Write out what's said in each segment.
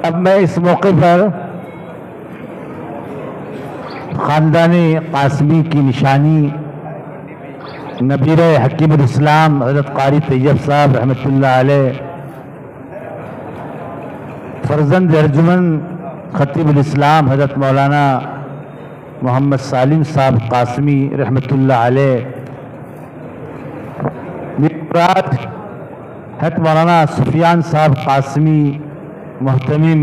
اب میں اس موقع پر خاندان قاسمی کی نشانی نبیر حکیم الاسلام حضرت قاری طیب صاحب رحمۃ اللہ علیہ، فرزند ارجمن خطیب الاسلام حضرت مولانا محمد سالم صاحب قاسمی رحمۃ اللہ علیہ، مراد حضرت مولانا سفیان صاحب قاسمی محتمم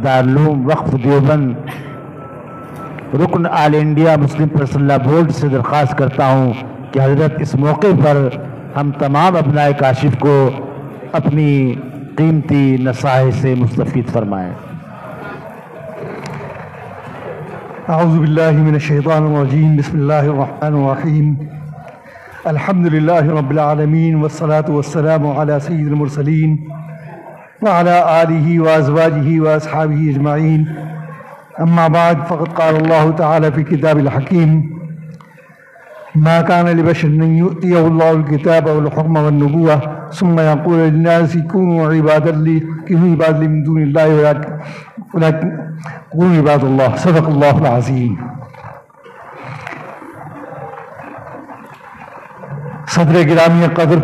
دارالعلوم وقف دیوبند رکن آل انڈیا مسلم پرسنل لا بورڈ سے درخواست کرتا ہوں کہ حضرت اس موقع پر ہم تمام ابنائے کاشف کو اپنی قیمتی نصائح سے مستفید فرمائیں۔ اعوذ باللہ من الشیطان الرجیم، بسم اللہ الرحمن الرحیم، الحمد للہ رب العالمین والصلاة والسلام علی سید المرسلین وعلى آلہ وازواجہ واصحابہ اجمعین، اما بعد فقد قال اللہ تعالی فی کتاب الحکیم ما كان لبشر ان يؤتيه الله الكتاب والحكم والنبوة ثم يقول للناس كونوا عبادا لي من دون الله ولكن كونوا عباد الله۔ صدق الله العظيم۔ صدر گرامی قدر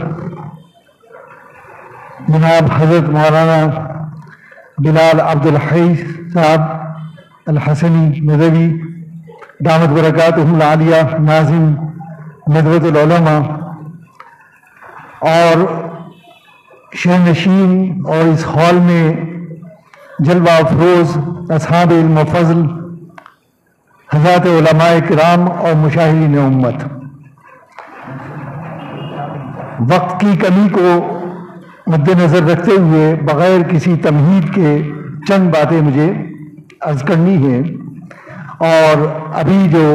جناب حضرت مولانا بلال عبد الحی صاحب الحسنی ندوی دامت برکاتہم العالیہ، ناظم ندوۃ العلماء اور شہنشین اور اس ہال میں جلوہ افروز اصحاب علم و فضل، حضرات علماء کرام اور مشاہدین امت، وقت کی کمی کو مد نظر رکھتے ہوئے بغیر کسی تمہید کے چند باتیں مجھے عرض کرنی ہیں۔ اور ابھی جو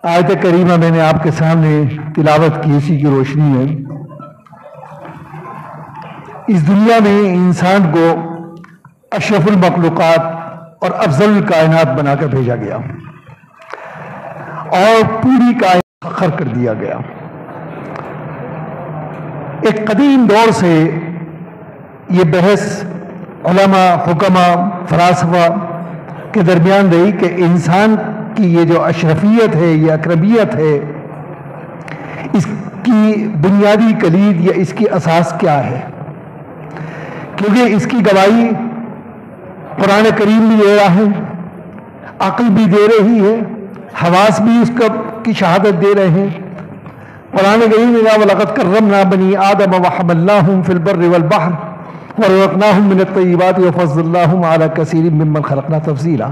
آیت کریمہ میں نے آپ کے سامنے تلاوت کی، اسی کی روشنی میں اس دنیا میں انسان کو اشرف المخلوقات اور افضل الکائنات بنا کر بھیجا گیا اور پوری کائنات فخر کر دیا گیا۔ ایک قدیم دور سے یہ بحث علماء، حکماء، فلاسفہ کے درمیان رہی کہ انسان کی یہ جو اشرفیت ہے، یہ اکرمیت ہے، اس کی بنیادی کلید یا اس کی اساس کیا ہے؟ کیونکہ اس کی گواہی قرآن کریم بھی دے رہا ہے، عقل بھی دے رہی ہے، حواس بھی اس کی شہادت دے رہے ہیں۔ قرآن کریم میں وَلَقَدْ كَرَّمْنَا بَنِي آدَمَ وَحَمَلْنَاهُمْ فِي الْبَرِّ وَالْبَحْرِ وَرَزَقْنَاهُمْ مِنَ الطَّيِّبَاتِ وَفَضَّلْنَاهُمْ عَلَى كَثِيرٍ مِّمَّنْ خَلَقْنَا تَفْضِيلًا۔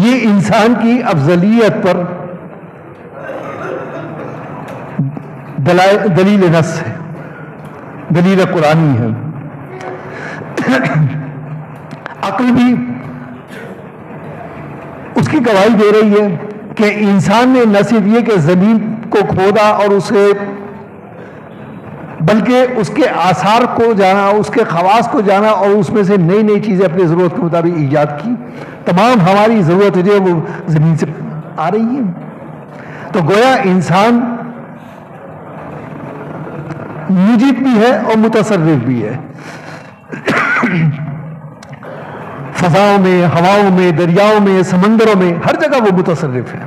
یہ انسان کی افضلیت پر دلیل نص ہے، دلیل قرآنی ہے۔ عقل بھی اس کی گواہی دے رہی ہے کہ انسان نے نہ صرف یہ کہ زمین کو کھودا اور اسے، بلکہ اس کے آثار کو جانا، اس کے خواص کو جانا اور اس میں سے نئی نئی چیزیں اپنی ضرورت کے مطابق ایجاد کی۔ تمام ہماری ضرورت جو ہے وہ زمین سے آ رہی ہے۔ تو گویا انسان موجد بھی ہے اور متصرف بھی ہے، فضاؤں میں، ہواؤں میں، دریاؤں میں، سمندروں میں، ہر جگہ وہ متصرف ہے۔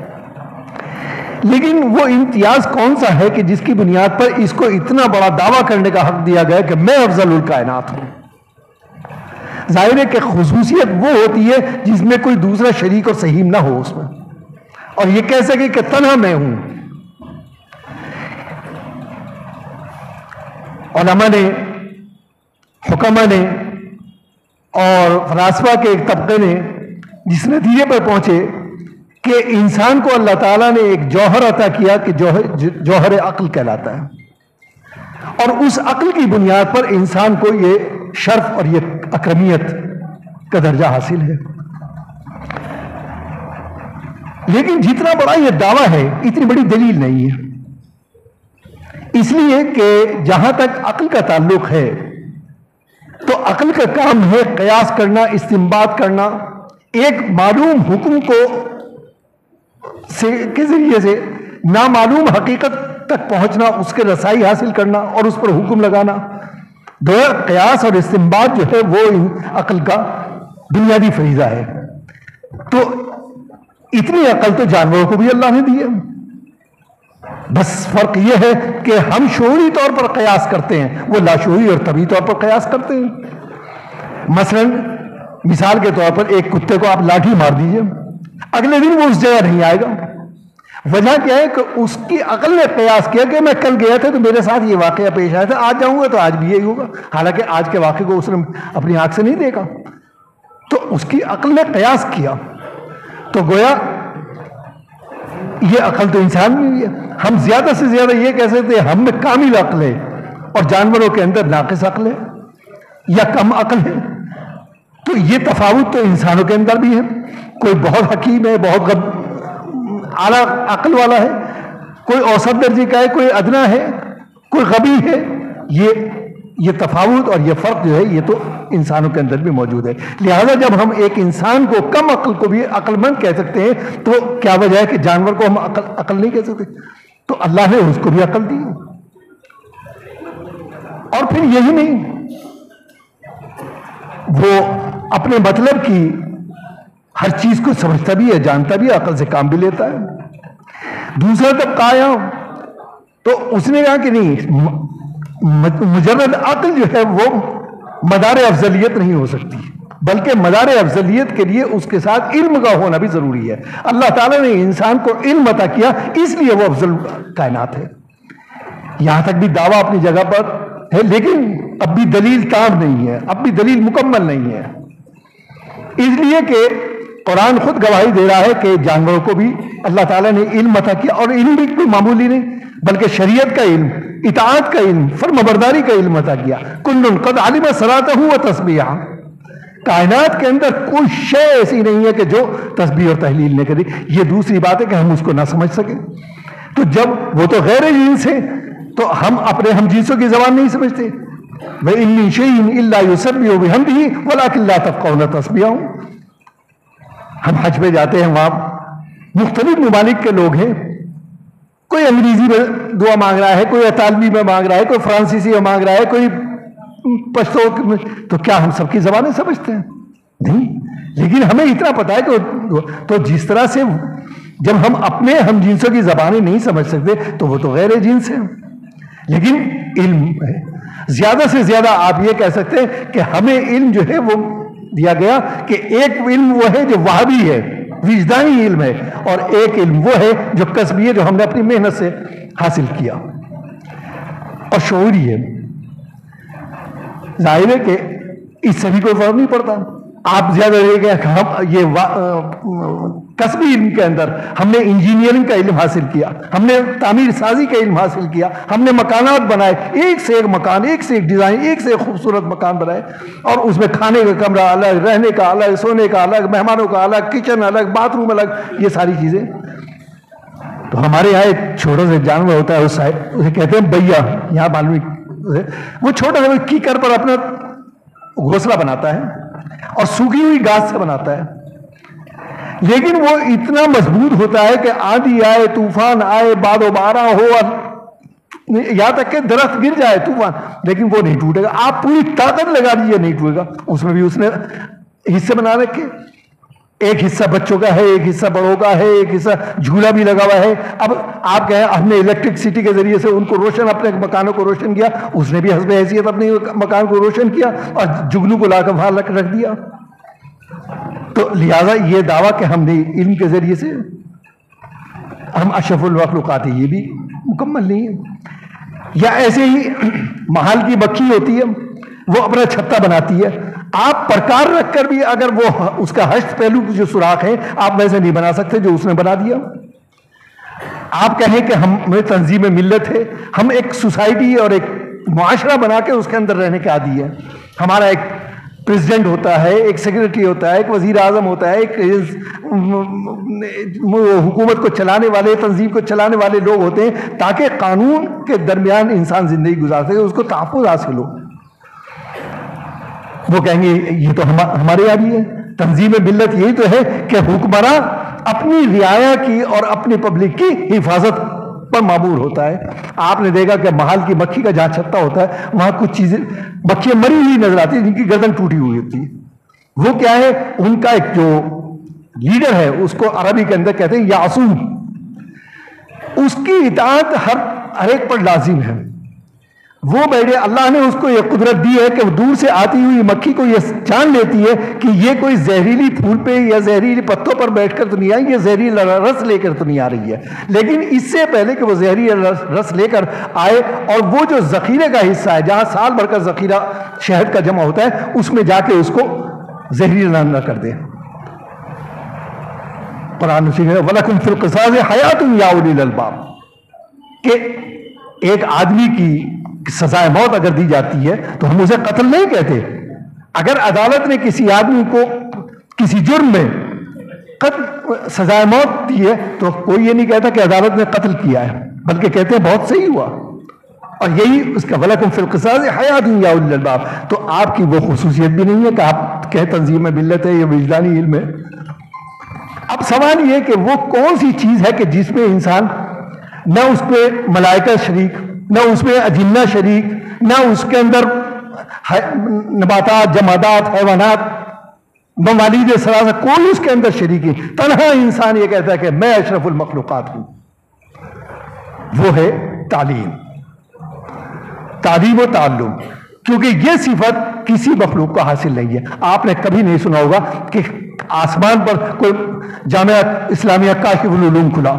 لیکن وہ امتیاز کون سا ہے کہ جس کی بنیاد پر اس کو اتنا بڑا دعویٰ کرنے کا حق دیا گیا کہ میں افضل الکائنات ہوں؟ ظاہر ہے کہ خصوصیت وہ ہوتی ہے جس میں کوئی دوسرا شریک اور سہیم نہ ہو اس میں، اور یہ کہہ سکے کہ تنہا میں ہوں۔ علماء نے، حکماء نے اور فلاسفہ کے ایک طبقے نے جس نتیجے پر پہنچے کہ انسان کو اللہ تعالیٰ نے ایک جوہر عطا کیا کہ جوہر عقل کہلاتا ہے، اور اس عقل کی بنیاد پر انسان کو یہ شرف اور یہ اکرمیت کا درجہ حاصل ہے۔ لیکن جتنا بڑا یہ دعویٰ ہے اتنی بڑی دلیل نہیں ہے، اس لیے کہ جہاں تک عقل کا تعلق ہے تو عقل کا کام ہے قیاس کرنا، استنباط کرنا، ایک معلوم حکم کے ذریعے سے نامعلوم حقیقت تک پہنچنا، اس کے رسائی حاصل کرنا اور اس پر حکم لگانا۔ قیاس اور استنباط جو ہے وہ عقل کا بنیادی فریضہ ہے. تو اتنی عقل تو جانوروں کو بھی اللہ نے دی ہے. بس فرق یہ ہے کہ ہم شعوری طور پر قیاس کرتے ہیں، وہ لاشعوری اور طبعی طور پر قیاس کرتے ہیں. مثلا مثال کے طور پر ایک کتے کو آپ لاٹھی مار دیجئے، اگلے دن وہ اس جگہ نہیں آئے گا. وجہ کیا ہے کہ اس کی عقل نے قیاس کیا کہ میں کل گیا تھا تو میرے ساتھ یہ واقعہ پیش آیا تھا، آج جاؤں گا تو آج بھی یہی ہوگا، حالانکہ آج کے واقعے کو اس نے اپنی آنکھ سے نہیں دیکھا. تو اس کی عقل نے قیاس کیا. تو گویا یہ عقل تو انسان میں بھی ہے. ہم زیادہ سے زیادہ یہ کہہ سکتے ہیں ہم میں کامل عقل ہے اور جانوروں کے اندر ناقص عقل ہے یا کم عقل ہے. تو یہ تفاوت تو انسانوں کے اندر بھی ہے. کوئی بہت حکیم ہے، بہت اعلیٰ عقل والا ہے، کوئی اوسط درجے کا ہے، کوئی ادنا ہے، کوئی غبی ہے. یہ تفاوت اور یہ فرق جو ہے یہ تو انسانوں کے اندر بھی موجود ہے. لہذا جب ہم ایک انسان کو کم عقل کو بھی عقل مند کہہ سکتے ہیں تو کیا وجہ ہے کہ جانور کو ہم عقل نہیں کہہ سکتے؟ تو اللہ نے اس کو بھی عقل دی. اور پھر یہی نہیں، وہ اپنے مطلب کی ہر چیز کو سمجھتا بھی ہے، جانتا بھی ہے، عقل سے کام بھی لیتا ہے. دوسرا طبقہ آیا تو اس نے کہا کہ نہیں، مجرد عقل جو ہے وہ مدار افضلیت نہیں ہو سکتی، بلکہ مدار افضلیت کے لیے اس کے ساتھ علم کا ہونا بھی ضروری ہے. اللہ تعالیٰ نے انسان کو علم عطا کیا، اس لیے وہ افضل کائنات ہے. یہاں تک بھی دعویٰ اپنی جگہ پر ہے، لیکن اب بھی دلیل تام نہیں ہے، اب بھی دلیل مکمل نہیں ہے. اس لیے کہ قرآن خود گواہی دے رہا ہے کہ جانوروں کو بھی اللہ تعالیٰ نے علم عطا کیا، اور علم بھی کوئی معمولی نہیں بلکہ شریعت کا علم، اطاعت کا علم، فرمانبرداری کا علم عطا کیا. کل قد علم صلاتہ و تسبیحہ. کائنات کے اندر کوئی شے ایسی نہیں ہے کہ جو تسبیح اور تحلیل نہ کرے. یہ دوسری بات ہے کہ ہم اس کو نہ سمجھ سکیں. تو جب وہ تو غیر جنس ہے تو ہم اپنے ہم جنسوں کی زبان نہیں سمجھتے. وَإِن مِّن شَيْءٍ إِلَّا يُسَبِّحُ بِحَمْدِهِ وَلَٰكِن لَّا تَفْقَهُونَ تَسْبِيحَهُ. ہم حج پہ جاتے ہیں، وہاں مختلف ممالک کے لوگ ہیں، کوئی انگریزی میں دعا مانگ رہا ہے، کوئی اطالوی میں مانگ رہا ہے، کوئی فرانسیسی میں مانگ رہا ہے، کوئی پشتو. تو کیا ہم سب کی زبانیں سمجھتے ہیں؟ نہیں. لیکن ہمیں اتنا پتا ہے کہ تو جس طرح سے جب ہم اپنے ہم جنسوں کی زبانیں نہیں سمجھ سکتے تو وہ تو غیر جنس ہے. لیکن علم ہے. زیادہ سے زیادہ آپ یہ کہہ سکتے ہیں کہ ہمیں علم جو ہے وہ دیا گیا کہ ایک علم وہ ہے جو وہابی ہے، وجدانی علم ہے، اور ایک علم وہ ہے جو کسبی ہے، جو ہم نے اپنی محنت سے حاصل کیا اور شعوری ہے. ظاہر ہے کہ اس سے بھی کوئی فرق نہیں پڑتا. آپ زیادہ یہ کسبی علم کے اندر ہم نے انجینئرنگ کا علم حاصل کیا، ہم نے تعمیر سازی کا علم حاصل کیا، ہم نے مکانات بنائے، ایک سے ایک مکان، ایک سے ایک ڈیزائن، ایک سے ایک خوبصورت مکان بنائے، اور اس میں کھانے کا کمرہ الگ، رہنے کا الگ، سونے کا الگ، مہمانوں کا الگ، کچن الگ، باتھ روم الگ، یہ ساری چیزیں. تو ہمارے یہاں ایک چھوٹا سا جانور ہوتا ہے، اسے کہتے ہیں بیا. یہاں معلوم وہ چھوٹا سا کیکر پر اپنا گھونسلہ بناتا ہے اور سوکھی ہوئی گھاس سے بناتا ہے، لیکن وہ اتنا مضبوط ہوتا ہے کہ آندھی آئے، طوفان آئے، باد و بارہ ہو، اور یہاں تک کہ درخت گر جائے طوفان، لیکن وہ نہیں ٹوٹے گا. آپ پوری طاقت لگا دیجیے نہیں ٹوٹے گا. اس میں بھی اس نے حصے بنا رکھے، ایک حصہ بچوں کا ہے، ایک حصہ بڑوں کا ہے، ایک حصہ جھولا بھی لگا ہوا ہے. اب آپ کہیں ہم نے الیکٹرکسٹی کے ذریعے سے ان کو روشن، اپنے مکانوں کو روشن کیا، اس نے بھی حسب حیثیت اپنے مکان کو روشن کیا اور جگنو کو لا کر وہاں رکھ دیا. تو لہذا یہ دعویٰ کہ ہم نے علم کے ذریعے سے ہم اشرف المخلوقات ہیں، یہ بھی مکمل نہیں ہے. یا ایسے ہی محل کی بکھی ہوتی ہے، وہ اپنا چھتا بناتی ہے، آپ پرکار رکھ کر بھی اگر وہ اس کا ہشت پہلو کی جو سوراخ ہے آپ ویسے نہیں بنا سکتے جو اس نے بنا دیا. آپ کہیں کہ ہمیں تنظیم ملت ہے، ہم ایک سوسائٹی اور ایک معاشرہ بنا کے اس کے اندر رہنے کے عادی ہے. ہمارا ایک پریزیڈنٹ ہوتا ہے، ایک سیکرٹری ہوتا ہے، ایک وزیر اعظم ہوتا ہے، ایک حکومت کو چلانے والے، تنظیم کو چلانے والے لوگ ہوتے ہیں تاکہ قانون کے درمیان انسان زندگی گزار سکے، اس کو تحفظ حاصل ہو. وہ کہیں گے یہ تو ہمارے یہاں بھی ہے. تنظیم ملت یہی تو ہے کہ حکمراں اپنی رعایا کی اور اپنی پبلک کی حفاظت پر معمور ہوتا ہے. آپ نے دیکھا کہ محل کی مکھی کا جہاں چھتا ہوتا ہے وہاں کچھ چیزیں مکھیاں مری ہوئی نظر آتی ہیں جن کی گردن ٹوٹی ہوئی ہوتی ہے. وہ کیا ہے؟ ان کا ایک جو لیڈر ہے اس کو عربی کے اندر کہتے ہیں یعصوب. اس کی اطاعت ہر ایک پر لازم ہے. وہ بیٹھے اللہ نے اس کو یہ قدرت دی ہے کہ وہ دور سے آتی ہوئی مکھی کو یہ جان لیتی ہے کہ یہ کوئی زہریلی پھول پہ یا زہریلی پتوں پر بیٹھ کر تو نہیں آئی, یہ زہریلا رس لے کر تو نہیں آ رہی ہے. لیکن اس سے پہلے کہ وہ زہریلا رس لے کر آئے اور وہ جو ذخیرے کا حصہ ہے جہاں سال بھر کا ذخیرہ شہد کا جمع ہوتا ہے اس میں جا کے اس کو زہریلا نہ کر دے. قرآن وَلَكُمْ فِي الْقِصَاصِ حَيَاتٌ يَا أُولِي الْأَلْبَابِ کہ ایک آدمی کی سزائے موت اگر دی جاتی ہے تو ہم اسے قتل نہیں کہتے. اگر عدالت نے کسی آدمی کو کسی جرم میں سزائے موت دی ہے تو کوئی یہ نہیں کہتا کہ عدالت نے قتل کیا ہے, بلکہ کہتے ہیں بہت صحیح ہوا. اور یہی اس کا وَلَكُمْ فِي الْقِصَاصِ حَيَاتٌ يَا أُولِي الْأَلْبَابِ. تو آپ کی وہ خصوصیت بھی نہیں ہے کہ آپ کہیں تنظیم ملت ہے یا وجدانی علم ہے. اب سوال یہ کہ وہ کون سی چیز ہے کہ جس میں انسان نہ اس پہ ملائکہ شریک, نہ اس میں اجنہ شریک, نہ اس کے اندر نباتات, جمادات, حیوانات, موالید ثلاثہ کوئی اس کے اندر شریک ہے. تنہا انسان یہ کہتا ہے کہ میں اشرف المخلوقات ہوں. وہ ہے تعلیم, تعلیم و تعلم, کیونکہ یہ صفت کسی مخلوق کو حاصل نہیں ہے. آپ نے کبھی نہیں سنا ہوگا کہ آسمان پر کوئی جامعہ اسلامیہ کاشف العلوم کھلا,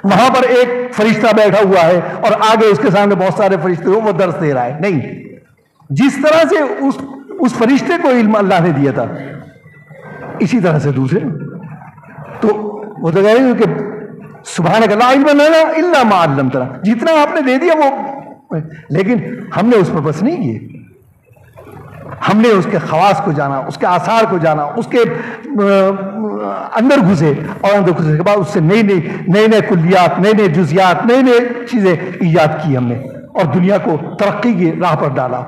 وہاں پر ایک فرشتہ بیٹھا ہوا ہے اور آگے اس کے سامنے بہت سارے فرشتے وہ درس دے رہا ہے. نہیں, جس طرح سے اس فرشتے کو علم اللہ نے دیا تھا اسی طرح سے دوسرے. تو وہ تو کہہ رہے ہیں کہ سبحانک لا علم لنا الا ما علمتنا, جتنا آپ نے دے دیا وہ, لیکن ہم نے اس پر بس نہیں کیے. ہم نے اس کے خواص کو جانا, اس کے آثار کو جانا, اس کے اندر گھسے, اور اندر گھسے کے بعد اس سے نئے کلیات, نئے جزیات, نئے چیزیں ایجاد کی ہم نے, اور دنیا کو ترقی کی راہ پر ڈالا.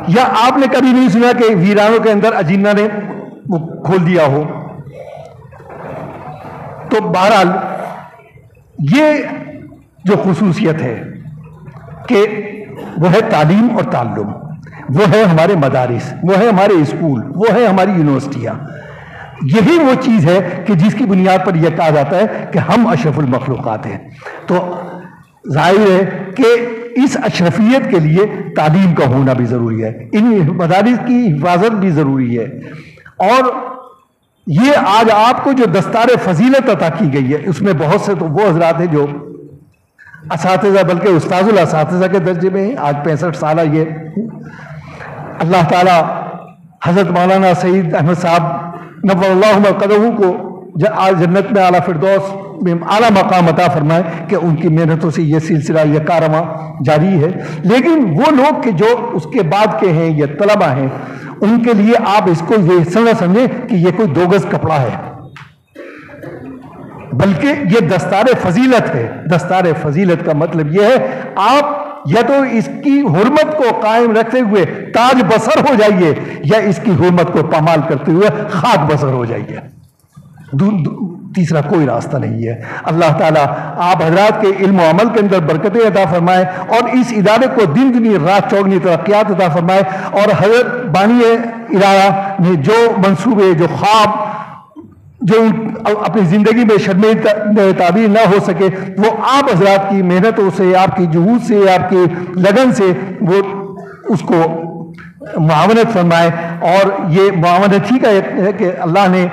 یا آپ نے کبھی نہیں سنا کہ ویرانوں کے اندر اجنہ نے وہ کھول دیا ہو. تو بہرحال یہ جو خصوصیت ہے کہ وہ ہے تعلیم اور تعلم, وہ ہے ہمارے مدارس, وہ ہے ہمارے اسکول, وہ ہے ہماری یونیورسٹیاں. یہی وہ چیز ہے کہ جس کی بنیاد پر یہ کہا جاتا ہے کہ ہم اشرف المخلوقات ہیں. تو ظاہر ہے کہ اس اشرفیت کے لیے تعلیم کا ہونا بھی ضروری ہے, ان مدارس کی حفاظت بھی ضروری ہے. اور یہ آج آپ کو جو دستار فضیلت عطا کی گئی ہے اس میں بہت سے تو وہ حضرات ہیں جو اساتذہ بلکہ استاذ الاساتذہ کے درجے میں ہیں. آج 65 سالہ یہ اللہ تعالیٰ حضرت مولانا سعید احمد صاحب نور اللہ مرقدہ کو آج جنت میں اعلیٰ فردوس میں اعلیٰ مقام عطا فرمائے کہ ان کی محنتوں سے یہ سلسلہ یہ کارواں جاری ہے. لیکن وہ لوگ کہ جو اس کے بعد کے ہیں یا طلبہ ہیں ان کے لیے آپ اس کو یہ سمجھیں کہ یہ کوئی 2 گز کپڑا ہے, بلکہ یہ دستار فضیلت ہے. دستار فضیلت کا مطلب یہ ہے آپ یا تو اس کی حرمت کو قائم رکھتے ہوئے تاج بسر ہو جائیے یا اس کی حرمت کو پامال کرتے ہوئے خاک بسر ہو جائیے. تیسرا کوئی راستہ نہیں ہے. اللہ تعالیٰ آپ حضرات کے علم و عمل کے اندر برکتیں عطا فرمائے اور اس ادارے کو دن دنی رات چوگنی ترقیات عطا فرمائے. اور حضرت بانی ادارہ نے جو منصوبے, جو خواب, جو اپنی زندگی میں شرمِ تعبیر نہ ہو سکے وہ آپ حضرات کی محنتوں سے, آپ کی جہود سے, آپ کی لگن سے وہ اس کو معاونت فرمائے. اور یہ معاونت ہی کا ہے کہ اللہ نے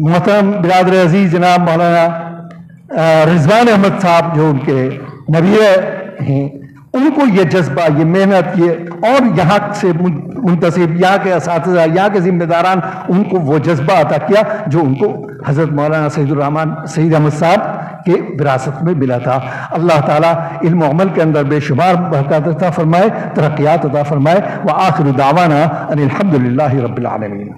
محترم برادر عزیز جناب مولانا رضوان احمد صاحب جو ان کے نبی ہیں ان کو یہ جذبہ, یہ محنت, یہ اور یہاں سے منتسب یہاں کے اساتذہ, یہاں کے ذمہ داران ان کو وہ جذبہ عطا کیا جو ان کو حضرت مولانا سعید احمد صاحب کے وراثت میں ملا تھا. اللہ تعالیٰ علم و عمل کے اندر بے شمار برکات عطا فرمائے, ترقیات عطا فرمائے. وآخر دعوانا ان الحمد للہ رب العالمین.